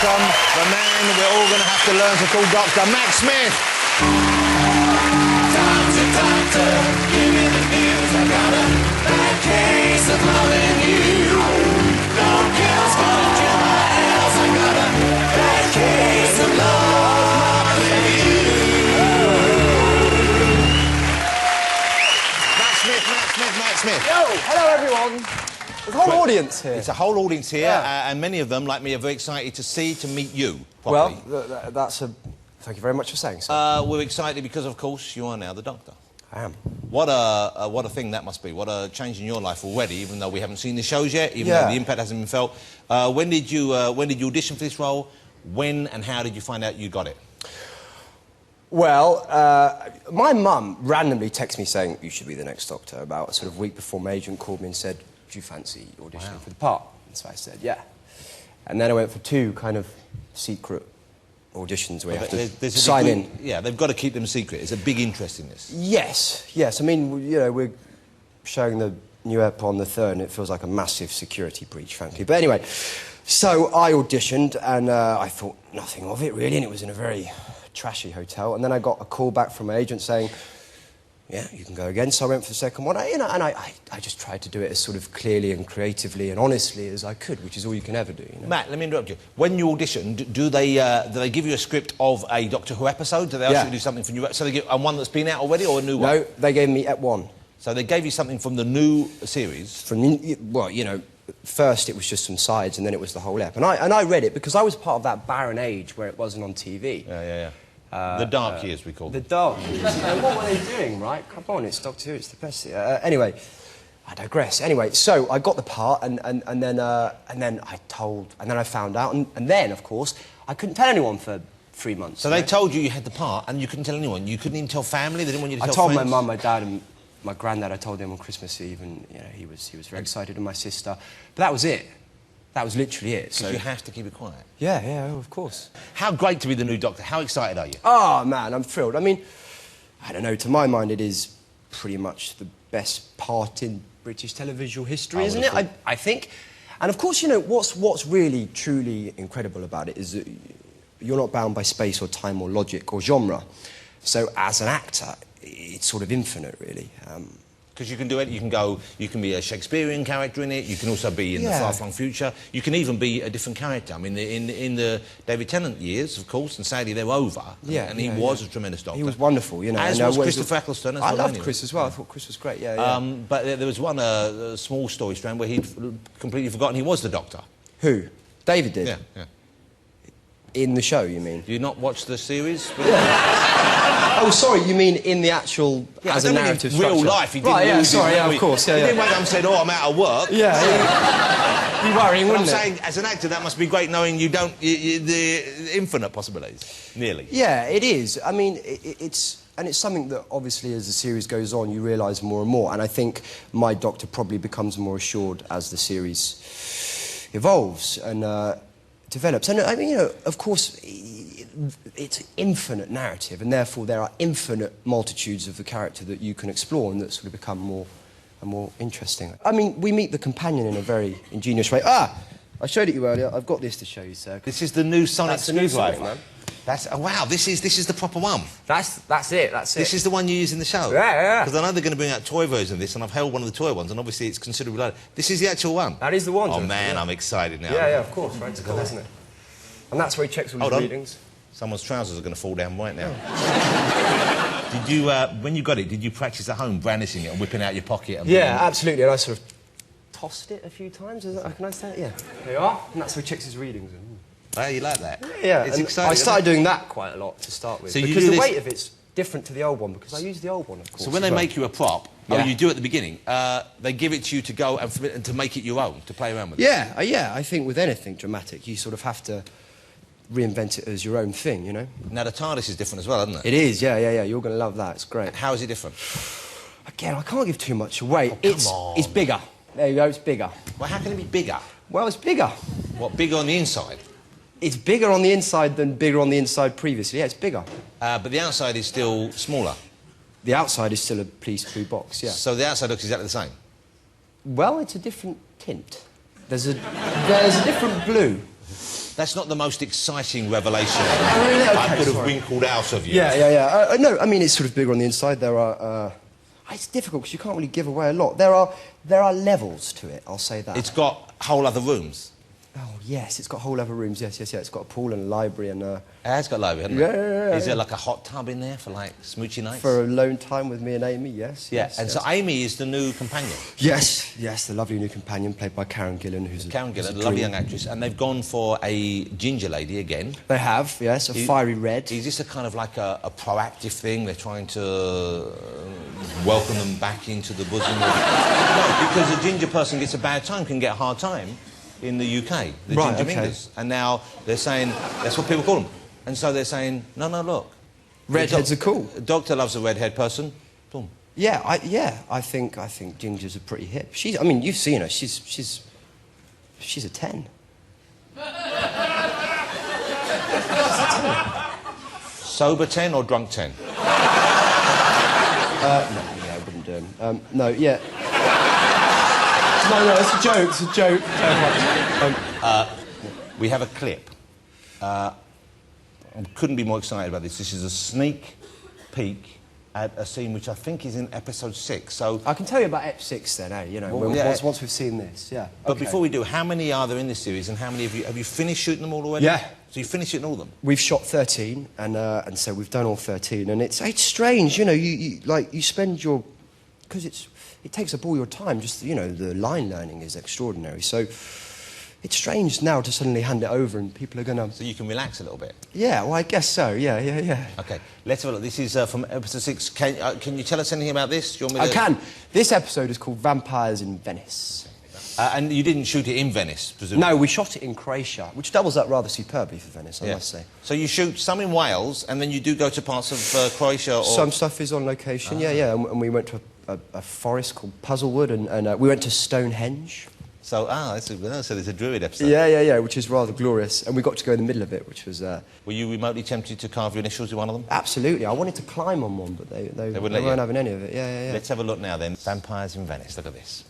welcome the man we're all going to have to learn to call Dr. Matt Smith. Doctor, doctor, give me the news. I got a bad case of loving you. No girl's gonna kill my ass. I got a bad case of loving you. Matt Smith. Yo, hello everyone. There's a whole audience here. It's a whole audience here, Yeah. and many of them, like me, are very excited to meet you properly. Well, that's a... Thank you very much for saying so. We're excited because, of course, you are now the Doctor. I am. What a thing that must be. What a change in your life already, even though we haven't seen the shows yet, even though the impact hasn't been felt. When did you audition for this role? When and how did you find out you got it? Well, my mum randomly texted me saying, you should be the next Doctor, about a sort of week before my agent called me and said, do you fancy auditioning for the part? And so I said, yeah. And then I went for 2 kind of secret auditions where you have to sign in. Yeah, they've got to keep them secret. There's a big interest in this. Yes, yes. I mean, you know, we're showing the new ep on the 3rd and it feels like a massive security breach, frankly. But anyway, so I auditioned and I thought nothing of it, really, and it was in a very trashy hotel. And then I got a call back from my agent saying, yeah, you can go again. So I went for the second one. I just tried to do it as sort of clearly and creatively and honestly as I could, which is all you can ever do, you know? Matt, let me interrupt you. When you audition, do they give you a script of a Doctor Who episode? Do they ask you to do something from you? So they give one that's been out already or a new one? No, they gave me Ep 1. So they gave you something from the new series? Well, you know, first it was just some sides and then it was the whole ep. And I read it because I was part of that barren age where it wasn't on TV. Yeah. The dark years, we call them. The dark years. What were they doing, right? Come on, it's Doctor Who, it's the best. Anyway, I digress. Anyway, so I got the part, and then I found out, and then, of course, I couldn't tell anyone for 3 months. So they told you had the part, and you couldn't tell anyone? You couldn't even tell family? They didn't want you to tell I told friends? my mum, my dad, and my granddad. I told him on Christmas Eve, and you know, he was very excited, and my sister. But that was it. That was literally it. So you have to keep it quiet. Yeah, of course. How great to be the new Doctor. How excited are you? Oh, man, I'm thrilled. I mean, I don't know, to my mind it is pretty much the best part in British televisual history, isn't it? I think. And of course, you know, what's really, truly incredible about it is that you're not bound by space or time or logic or genre. So as an actor, it's sort of infinite, really. Because you can do it, you can be a Shakespearean character in it, you can also be in the far-flung future, you can even be a different character. I mean, in the David Tennant years, of course, and sadly they're over, and he was a tremendous Doctor. He was wonderful, you know. As was Christopher Eccleston. I loved Chris as well, I thought Chris was great, But there was one small story strand where he'd completely forgotten he was the Doctor. Who? David did? Yeah. In the show, you mean? Do you not watch the series? Oh, sorry, you mean in the actual, as a narrative structure? Real life, he didn't right, lose of course, He didn't wake up and said, oh, I'm out of work. Be worrying, wouldn't it? I'm saying, as an actor, that must be great knowing you don't... the infinite possibilities, nearly. Yeah, it is. I mean, it's something that, obviously, as the series goes on, you realise more and more, and I think my Doctor probably becomes more assured as the series evolves and develops. And, I mean, you know, of course, it's infinite narrative, and therefore there are infinite multitudes of the character that you can explore and that sort of become more and more interesting. I mean, we meet the companion in a very ingenious way. I showed it you earlier. I've got this to show you, sir. This is the new Sonic screwdriver, man. That's wow. This is the proper one. That's it. This is the one you use in the show. Yeah. Because I know they're going to bring out toy versions of this, and I've held one of the toy ones, and obviously it's considerably larger. This is the actual one. That is the one. Oh man, I'm excited now. Yeah, of course. Right, it's cool, isn't it? And that's where he checks all his readings. Someone's trousers are going to fall down right now. Did you, when you got it, did you practice at home brandishing it and whipping out your pocket? And Absolutely. And I sort of tossed it a few times. Can I say it? Yeah. There you are. And that's where he checks his readings. Oh, you like that? Yeah. It's and exciting. I started doing that quite a lot to start with. So because the weight of it's different to the old one, because I use the old one, of course. So when they make you a prop, you do at the beginning, they give it to you to go and to make it your own, to play around with it? Yeah. I think with anything dramatic, you sort of have to reinvent it as your own thing, you know? Now, the TARDIS is different as well, isn't it? It is, yeah. You're going to love that. It's great. How is it different? Again, I can't give too much away. Oh, come on. It's bigger. There you go, it's bigger. Well, how can it be bigger? Well, it's bigger. What, bigger on the inside? It's bigger on the inside than bigger on the inside previously. Yeah, it's bigger. But the outside is still smaller? The outside is still a police blue box, yeah. So the outside looks exactly the same? Well, it's a different tint. There's a different blue. That's not the most exciting revelation really? Okay, I could have sorry. winkled out of you. Yeah. No, I mean, it's sort of bigger on the inside. There are... it's difficult because you can't really give away a lot. There are levels to it, I'll say that. It's got whole other rooms. Oh, yes, it's got whole other rooms, yes. It's got a pool and a library and... It has got a library, hasn't it? Yeah. Is there like a hot tub in there for like smoochy nights? For alone time with me and Amy, yes. Yeah, yes, and yes. so Amy is the new companion. Yes, the lovely new companion played by Karen Gillan, who's Karen who's Gillan, a dream. lovely young actress, and they've gone for a ginger lady again. They have, yes, a fiery red. Is this a kind of like a proactive thing? They're trying to welcome them back into the bosom of... No, because a ginger person gets a bad time, can get a hard time in the UK, the Right, ginger okay. mingers. And now they're saying, that's what people call them. And so they're saying, no, look. Redheads are cool. A doctor loves a redhead person. Boom. Yeah, I think gingers are pretty hip. I mean, you've seen her. She's a 10. Sober 10 or drunk 10? No, I wouldn't do them. No, yeah. No, it's a joke. It's a joke. We have a clip. I couldn't be more excited about this. This is a sneak peek at a scene which I think is in episode 6. So, I can tell you about Ep6 then, eh? You know, Well, yeah. once we've seen this, yeah. but Okay. before we do, how many are there in this series, and how many have you finished shooting them all already? Yeah. So you finished shooting all of them? We've shot 13, and so we've done all 13, and it's strange, you know. You spend your, because it takes up all your time. Just the line learning is extraordinary. So it's strange now to suddenly hand it over, and people are gonna. So you can relax a little bit. Yeah, well, I guess so. Yeah. Okay, let's have a look. This is from episode 6. Can you tell us anything about this? Do you want me I to... can. This episode is called Vampires in Venice. And you didn't shoot it in Venice, presumably? No, we shot it in Croatia, which doubles up rather superbly for Venice, I must say. So you shoot some in Wales, and then you do go to parts of Croatia or... Some stuff is on location, yeah. And we went to a forest called Puzzlewood, and we went to Stonehenge. So, so there's a Druid episode. Yeah, which is rather glorious. And we got to go in the middle of it, which was... Were you remotely tempted to carve your initials in one of them? Absolutely. I wanted to climb on one, but they wouldn't let you? weren't having any of it. Yeah. Let's have a look now then. Vampires in Venice, look at this.